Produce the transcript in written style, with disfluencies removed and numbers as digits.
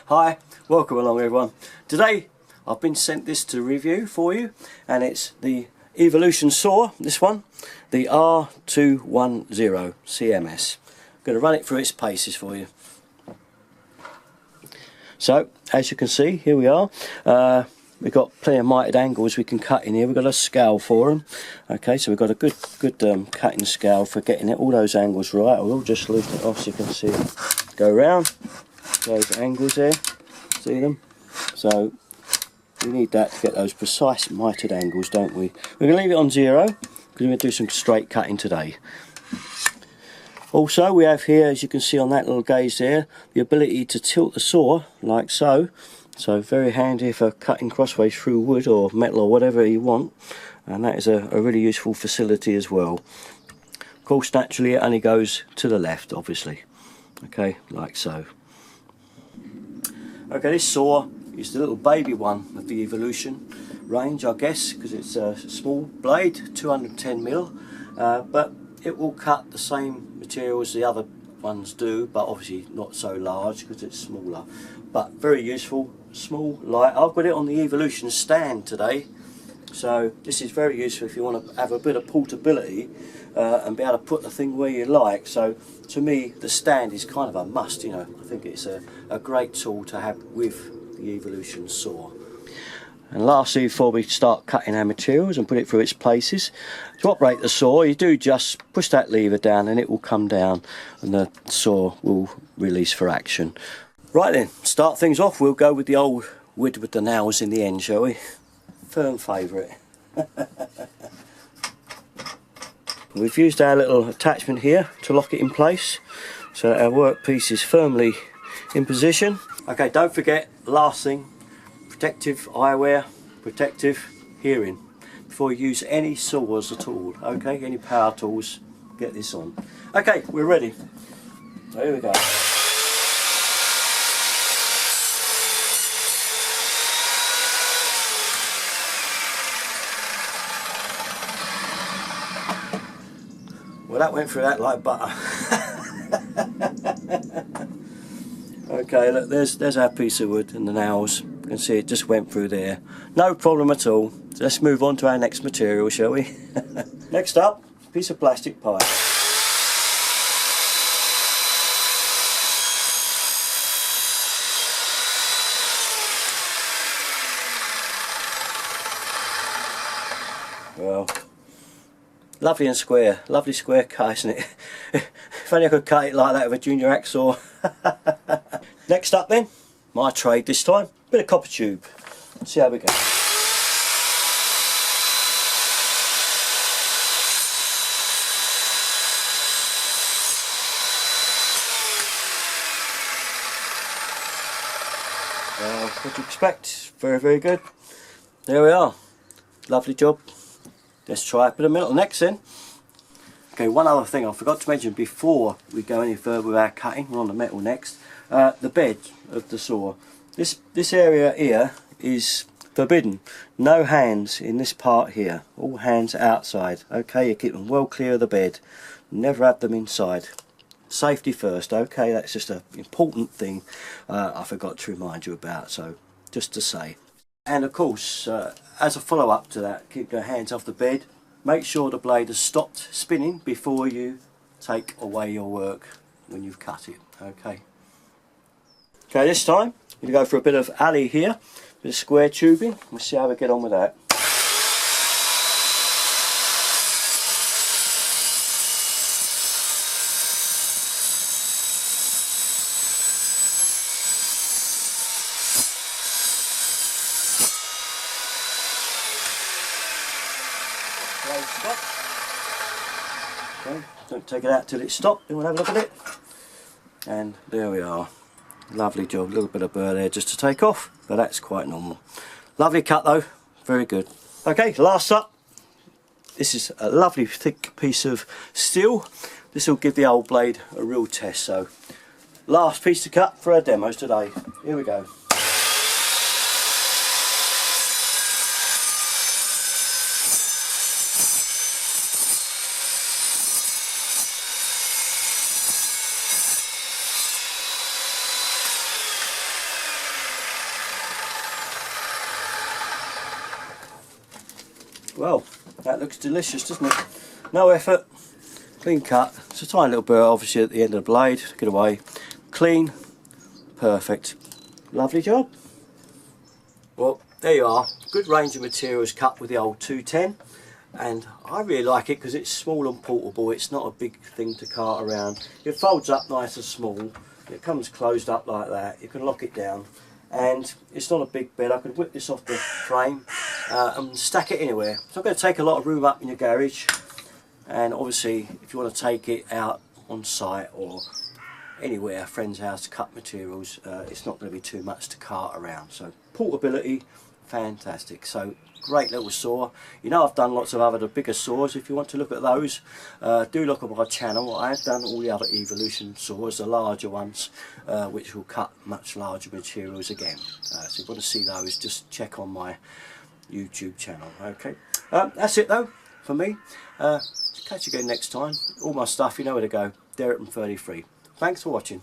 Hi, welcome along everyone. Today I've been sent this to review for you, and it's the Evolution saw, this one, the R210 CMS. I'm going to run it through its paces for you. So, as you can see, here we are. We've got plenty of mitered angles we can cut in here. We've got a scale for them. Okay, so we've got a good cutting scale for getting all those angles right. I will just lift it off so you can see. Go around those angles there. See them? So we need that to get those precise mitered angles, don't we? We're going to leave it on 0 because we're going to do some straight cutting today. Also, we have here, as you can see on that little gauge there, the ability to tilt the saw like so. So very handy for cutting crossways through wood or metal or whatever you want, and that is a really useful facility as well. Of course, naturally it only goes to the left, obviously. Okay, like so. Okay, this saw is the little baby one of the Evolution range, I guess, because it's a small blade, 210mm, but it will cut the same material as the other ones do, but obviously not so large because it's smaller, but very useful, small, light. I've got it on the Evolution stand today, so this is very useful if you want to have a bit of portability and be able to put the thing where you like. So to me the stand is kind of a must, you know. I think it's a great tool to have with the Evolution saw. And lastly, before we start cutting our materials and put it through its places, to operate the saw you do just push that lever down and it will come down and the saw will release for action. Right then, start things off, we'll go with the old wood with the nails in the end, shall we? Firm favourite. We've used our little attachment here to lock it in place so that our workpiece is firmly in position. Okay, don't forget, last thing, protective eyewear, protective hearing before you use any saws at all. Okay, any power tools, get this on. Okay, we're ready. So here we go. Well, that went through that like butter. Okay, look, there's our piece of wood and the nails. You can see it just went through there. No problem at all. So let's move on to our next material, shall we? Next up, piece of plastic pipe. Well, lovely and square, lovely square cut, isn't it? If only I could cut it like that with a junior hacksaw. Next up then, my trade this time, bit of copper tube. Let's see how we go. What do you expect? Very, very good. There we are. Lovely job. Let's try a bit of metal next then. Okay, one other thing I forgot to mention before we go any further with our cutting. We're on the metal next. The bed of the saw. This area here is forbidden. No hands in this part here. All hands outside. Okay, you keep them well clear of the bed. Never have them inside. Safety first. Okay, that's just an important thing I forgot to remind you about. So just to say. And of course, as a follow-up to that, keep your hands off the bed. Make sure the blade has stopped spinning before you take away your work when you've cut it. Okay. Okay, this time we're going to go for a bit of alley here, bit of square tubing. We'll see how we get on with that. Stop. Okay, don't take it out till it's stopped, then we'll have a look at it. And there we are. Lovely job, a little bit of burr there just to take off, but that's quite normal. Lovely cut though, very good. Okay, last up, this is a lovely thick piece of steel. This will give the old blade a real test, so last piece to cut for our demos today. Here we go. Well, that looks delicious, doesn't it? No effort, clean cut. It's a tiny little burr obviously at the end of the blade. Get away. Clean, perfect. Lovely job. Well, there you are. Good range of materials cut with the old 210. And I really like it because it's small and portable. It's not a big thing to cart around. It folds up nice and small. It comes closed up like that. You can lock it down, and it's not a big bed. I can whip this off the frame and stack it anywhere. It's not going to take a lot of room up in your garage, and obviously if you want to take it out on site or anywhere, a friend's house, to cut materials, it's not going to be too much to cart around. So portability, fantastic. So great little saw. You know, I've done lots of other bigger saws. If you want to look at those, do look at my channel. I have done all the other Evolution saws, the larger ones, which will cut much larger materials again. So if you want to see those, just check on my YouTube channel. Okay, that's it though for me. Catch you again next time. All my stuff, you know where to go. Derek from 33. Thanks for watching.